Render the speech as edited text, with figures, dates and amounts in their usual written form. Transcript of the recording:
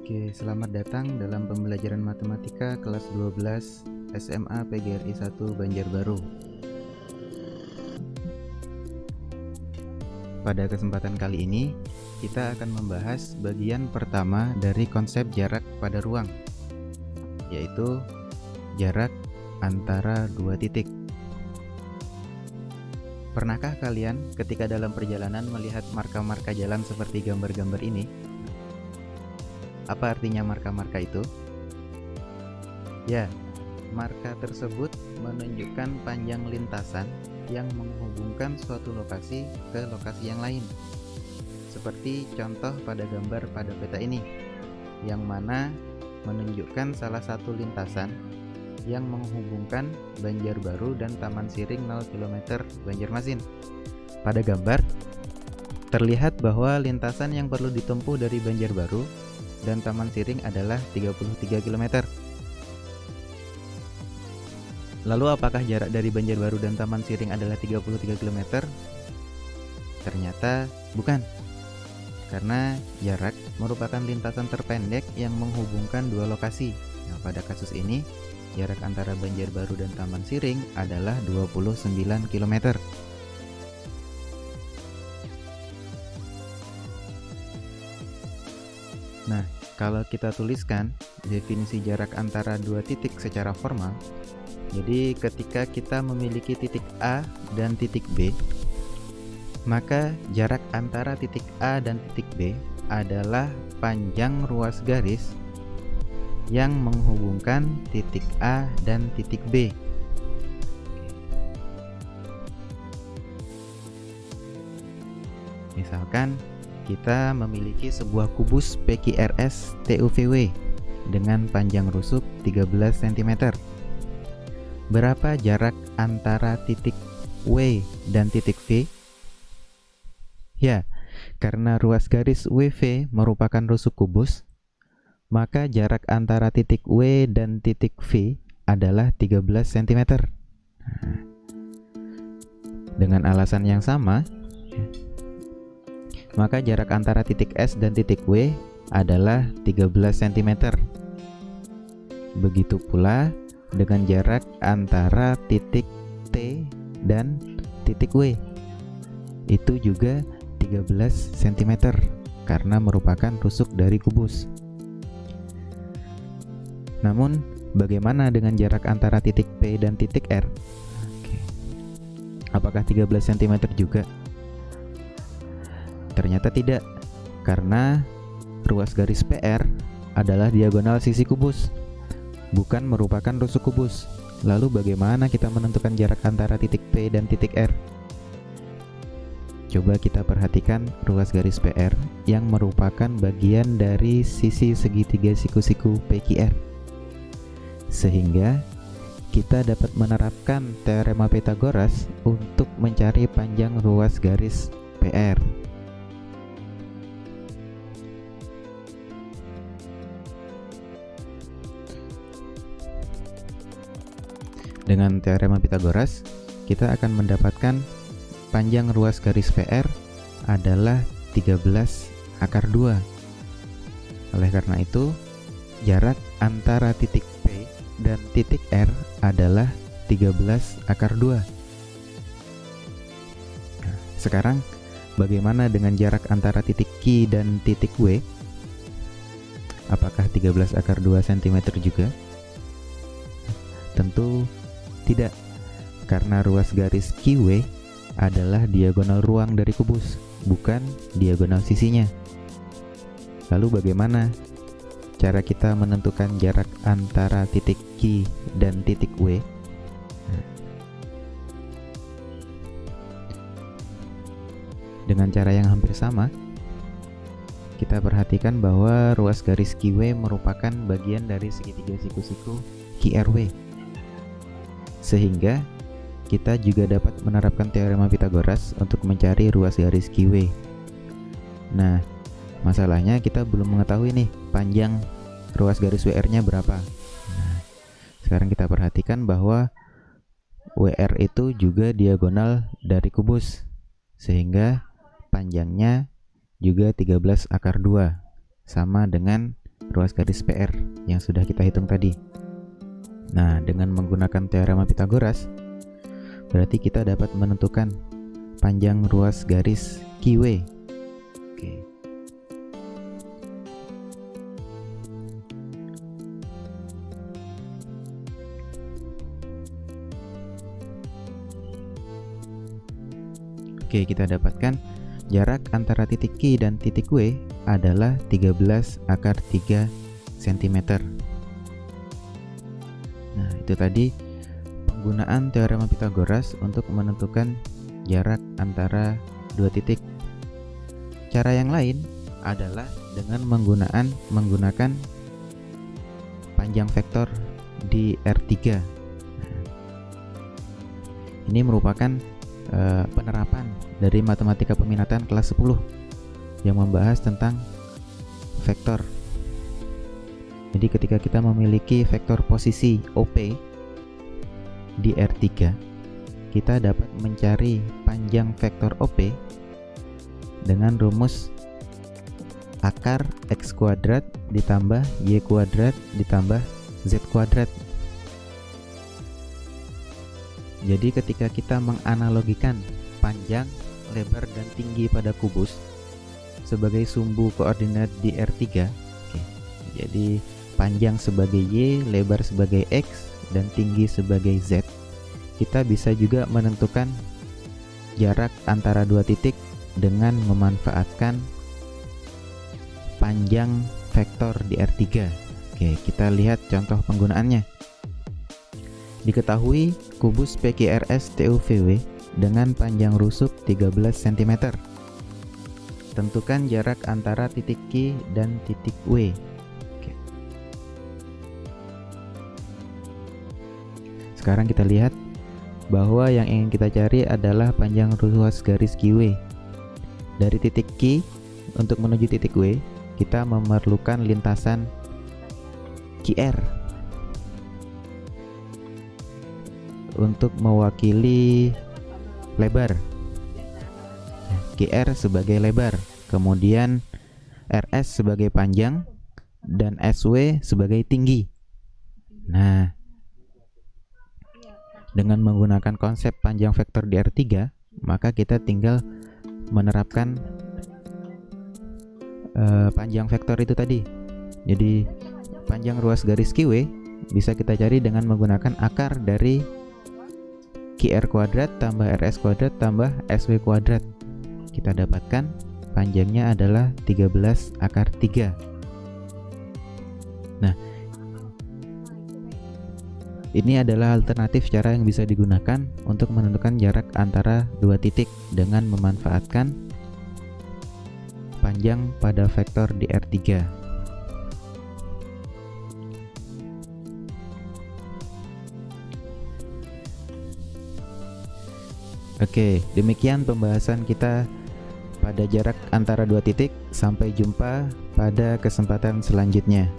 Oke, selamat datang dalam pembelajaran matematika kelas 12 SMA PGRI 1 Banjarbaru. Pada kesempatan kali ini, kita akan membahas bagian pertama dari konsep jarak pada ruang, yaitu jarak antara dua titik. Pernahkah kalian ketika dalam perjalanan melihat marka-marka jalan seperti gambar-gambar ini? Apa artinya marka-marka itu? Ya, marka tersebut menunjukkan panjang lintasan yang menghubungkan suatu lokasi ke lokasi yang lain. Seperti contoh pada gambar pada peta ini, yang mana menunjukkan salah satu lintasan yang menghubungkan Banjarbaru dan Taman Siring 0 km Banjarmasin. Pada gambar, terlihat bahwa lintasan yang perlu ditempuh dari Banjarbaru dan Taman Siring adalah 33 km. Lalu apakah jarak dari Banjarbaru dan Taman Siring adalah 33 km? Ternyata bukan. Karena jarak merupakan lintasan terpendek yang menghubungkan dua lokasi. Nah, pada kasus ini, jarak antara Banjarbaru dan Taman Siring adalah 29 km. Nah, kalau kita tuliskan definisi jarak antara dua titik secara formal, jadi ketika kita memiliki titik A dan titik B, maka jarak antara titik A dan titik B adalah panjang ruas garis yang menghubungkan titik A dan titik B. Misalkan kita memiliki sebuah kubus PQRS TUVW dengan panjang rusuk 13 cm. Berapa jarak antara titik W dan titik V? Ya, karena ruas garis WV merupakan rusuk kubus, maka jarak antara titik W dan titik V adalah 13 cm. Dengan alasan yang sama, maka jarak antara titik S dan titik W adalah 13 cm. Begitu pula dengan jarak antara titik T dan titik W, itu juga 13 cm karena merupakan rusuk dari kubus. Namun, bagaimana dengan jarak antara titik P dan titik R? Apakah 13 cm juga? Ternyata tidak, karena ruas garis PR adalah diagonal sisi kubus, bukan merupakan rusuk kubus. Lalu bagaimana kita menentukan jarak antara titik P dan titik R? Coba kita perhatikan ruas garis PR yang merupakan bagian dari sisi segitiga siku-siku PQR. Sehingga kita dapat menerapkan teorema Pythagoras untuk mencari panjang ruas garis PR. Dengan teorema Pythagoras, kita akan mendapatkan panjang ruas garis PR adalah 13 akar 2. Oleh karena itu, jarak antara titik P dan titik R adalah 13 akar 2. Nah, sekarang, bagaimana dengan jarak antara titik Q dan titik W? Apakah 13 akar 2 cm juga? Tentu tidak, karena ruas garis QW adalah diagonal ruang dari kubus, bukan diagonal sisinya. Lalu bagaimana cara kita menentukan jarak antara titik Q dan titik W? Dengan cara yang hampir sama, kita perhatikan bahwa ruas garis QW merupakan bagian dari segitiga siku-siku QRW. Sehingga kita juga dapat menerapkan teorema Pythagoras untuk mencari ruas garis QW. Nah, masalahnya kita belum mengetahui nih panjang ruas garis WR-nya berapa. Nah, sekarang kita perhatikan bahwa WR itu juga diagonal dari kubus, sehingga panjangnya juga 13 akar 2, sama dengan ruas garis PR yang sudah kita hitung tadi. Nah, dengan menggunakan teorema Pythagoras, berarti kita dapat menentukan panjang ruas garis QW. Oke. Oke, kita dapatkan jarak antara titik Q dan titik W adalah 13 akar 3 cm. Nah, itu tadi penggunaan teorema Pythagoras untuk menentukan jarak antara dua titik. Cara yang lain adalah dengan menggunakan panjang vektor di R3. Nah, ini merupakan penerapan dari matematika peminatan kelas 10 yang membahas tentang vektor. Jadi ketika kita memiliki vektor posisi OP di R3, kita dapat mencari panjang vektor OP dengan rumus akar X kuadrat ditambah Y kuadrat ditambah Z kuadrat. Jadi ketika kita menganalogikan panjang, lebar, dan tinggi pada kubus sebagai sumbu koordinat di R3, jadi panjang sebagai Y, lebar sebagai X, dan tinggi sebagai Z, kita bisa juga menentukan jarak antara dua titik dengan memanfaatkan panjang vektor di R3. Oke, kita lihat contoh penggunaannya. Diketahui kubus PQRS TUVW dengan panjang rusuk 13 cm. Tentukan jarak antara titik Q dan titik W. Oke. Sekarang kita lihat bahwa yang ingin kita cari adalah panjang ruas garis QW. Dari titik Q untuk menuju titik W, kita memerlukan lintasan QR untuk mewakili lebar. QR sebagai lebar, kemudian RS sebagai panjang, dan SW sebagai tinggi. Nah, dengan menggunakan konsep panjang vektor di R3, maka kita tinggal menerapkan panjang vektor itu tadi. Jadi panjang ruas garis QW bisa kita cari dengan menggunakan akar dari QR kuadrat tambah RS kuadrat tambah SW kuadrat. Kita dapatkan panjangnya adalah 13 akar 3. Nah, ini adalah alternatif cara yang bisa digunakan untuk menentukan jarak antara dua titik dengan memanfaatkan panjang pada vektor di R3. Oke, demikian pembahasan kita pada jarak antara dua titik. Sampai jumpa pada kesempatan selanjutnya.